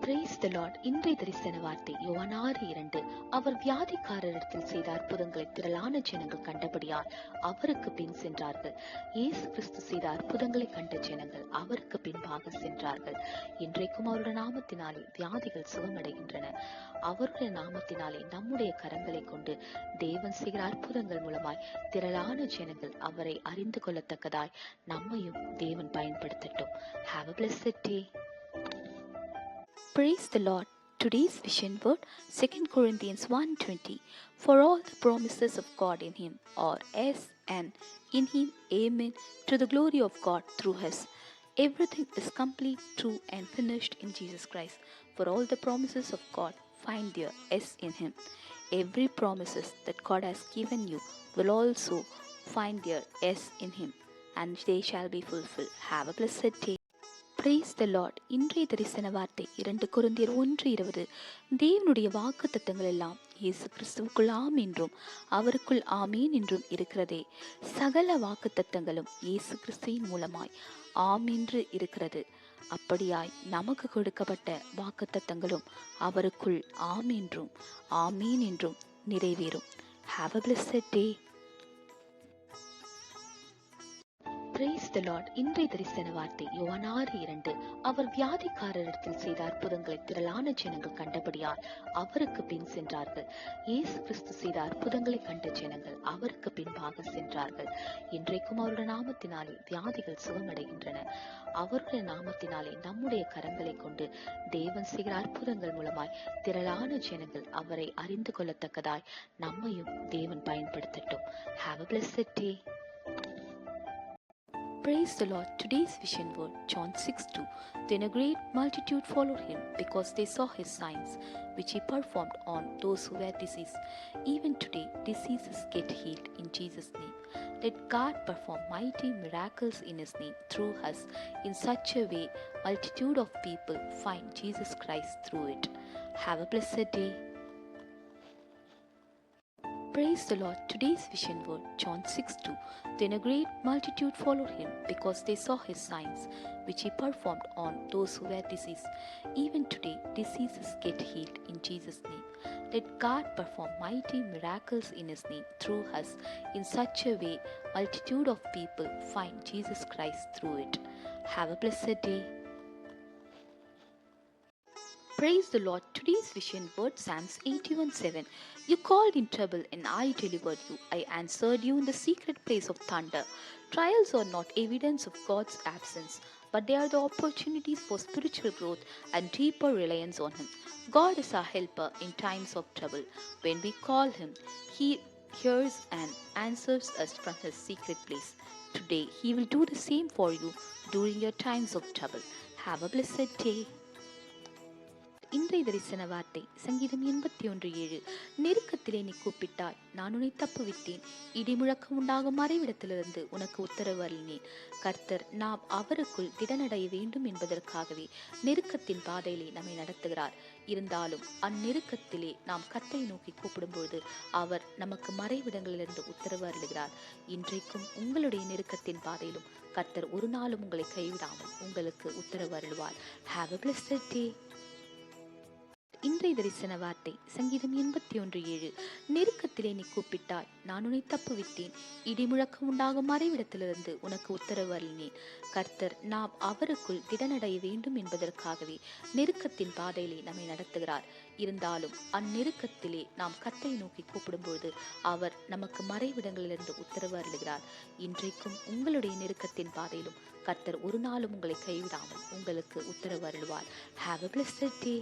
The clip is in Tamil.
Praise the Lord. இன்றைய தரிசன வார்த்தை யோவான் 6:2. அவர் வியாதிக்காரரிடத்தில் செய்த அற்புதங்களை திரளான ஜனங்கள் கண்டபடியால் அவருக்கு பின் சென்றார்கள். இயேசு கிறிஸ்து செய்த அற்புதங்களை கண்ட ஜனங்கள் அவருக்கு பின்பாக சென்றார்கள். இன்றைக்கும் அவருடைய நாமத்தினாலே வியாதிகள் சுகமடைகின்றன. அவருடைய நாமத்தினாலே நம்முடைய கரங்களை கொண்டு தேவன் செய்கிற அற்புதங்கள் மூலமாய் திரளான ஜனங்கள் அவரை அறிந்து கொள்ளத்தக்கதாய் நம்மையும் தேவன் பயன்படுத்தட்டும். Have a blessed day. Praise the Lord. Today's vision word 2 Corinthians 1:20. For all the promises of God in him are yes and in him amen to the glory of God through us. Everything is complete, true and finished in Jesus Christ. For all the promises of God find their yes in him. Every promises that God has given you will also find their yes in him and they shall be fulfilled. Have a blessed day. Praise the Lord. இன்றைய தரிசன வார்த்தை 2 கொரிந்தியர் 1:20. தேவனுடைய வாக்கு தத்தங்கள் எல்லாம் இயேசு கிறிஸ்துவுக்குள் ஆம் என்றும் அவருக்குள் ஆமீன் என்றும் இருக்கிறதே. சகல வாக்கு தத்தங்களும் இயேசு கிறிஸ்துவின் மூலமாய் ஆம் என்று இருக்கிறது. அப்படியாய் நமக்கு கொடுக்கப்பட்ட வாக்கு தத்தங்களும் அவருக்குள் ஆம் என்றும் ஆமீன் என்றும் நிறைவேறும். Have a blessed day. Praise the Lord. இன்றைய தரிசன வார்த்தை யோவான் 6:2. அவர் வியாதிக்காரரிடத்தில் செய்த அற்புதங்களை திரளான ஜனங்கள் கண்டபடியால் அவருக்கு பின் சென்றார்கள். இயேசு கிறிஸ்து செய்த அற்புதங்களை கண்ட ஜனங்கள் அவருக்கு பின்பாக சென்றார்கள். இன்றைக்கும் அவருடைய நாமத்தினாலே வியாதிகள் சுகமடைகின்றன. அவருடைய நாமத்தினாலே நம்முடைய கரங்களை கொண்டு தேவன் செய்கிற அற்புதங்கள் மூலமாய் திரளான ஜனங்கள் அவரை அறிந்து கொள்ளத்தக்கதாய் நம்மையும் தேவன் பயன்படுத்தட்டும். Have a blessed day. Praise the Lord. Today's vision word John 6:2. Then a great multitude followed him because they saw his signs which he performed on those who were diseased. Even today diseases get healed in Jesus' name. Let God perform mighty miracles in his name through us in such a way multitude of people find Jesus Christ through it. Have a blessed day. Praise the Lord. Today's vision word John 6:2. Then a great multitude followed him because they saw his signs which he performed on those who were diseased. Even today diseases get healed in Jesus' name. Let God perform mighty miracles in his name through us in such a way multitude of people find Jesus Christ through it. Have a blessed day. Praise the Lord. Today's vision word Psalms 81:7. You called in trouble and I delivered you. I answered you in the secret place of thunder. Trials are not evidence of God's absence, but they are the opportunities for spiritual growth and deeper reliance on him. God is our helper in times of trouble. When we call him, he hears and answers us from his secret place. Today he will do the same for you during your times of trouble. Have a blessed day. இன்றைய தரிசன வார்த்தை சங்கீதம் 81:7. நெருக்கத்திலே நீ கூப்பிட்டாய், நான் உன்னை தப்புவித்தேன். இடிமுழக்கம் உண்டாகும் மறைவிடத்திலிருந்து உனக்கு உத்தரவு அருளினேன். கர்த்தர் நாம் அவருக்குள் திடனடைய வேண்டும் என்பதற்காகவே நெருக்கத்தின் பாதையிலே நம்மை நடத்துகிறார். இருந்தாலும் அந்நெருக்கத்திலே நாம் கர்த்தரை நோக்கி கூப்பிடும்போது அவர் நமக்கு மறைவிடங்களிலிருந்து உத்தரவு அருளுகிறார். இன்றைக்கும் உங்களுடைய நெருக்கத்தின் பாதையிலும் கர்த்தர் ஒரு நாளும் உங்களை கைவிடாமல் உங்களுக்கு உத்தரவு அருள்வார். Have a blessed day. இன்றைய தரிசன வார்த்தை சங்கீதம் 81:7. நெருக்கத்திலே நீ கூப்பிட்டாய், நான் உன்னை தப்புவித்தேன். இடிமுழக்கம் உண்டாகும் மறைவிடத்திலிருந்து உனக்கு உத்தரவு அருளினேன். கர்த்தர் நாம் அவருக்குள் திடனடைய வேண்டும் என்பதற்காகவே நெருக்கத்தின் பாதையிலே நம்மை நடத்துகிறார். இருந்தாலும் அந்நெருக்கத்திலே நாம் கர்த்தரை நோக்கி கூப்பிடும்போது அவர் நமக்கு மறைவிடங்களிலிருந்து உத்தரவு அருளுகிறார். இன்றைக்கும் உங்களுடைய நெருக்கத்தின் பாதையிலும் கர்த்தர் ஒரு நாளும் உங்களை கைவிடாமல் உங்களுக்கு உத்தரவு அருள்வார். Have a blessed day.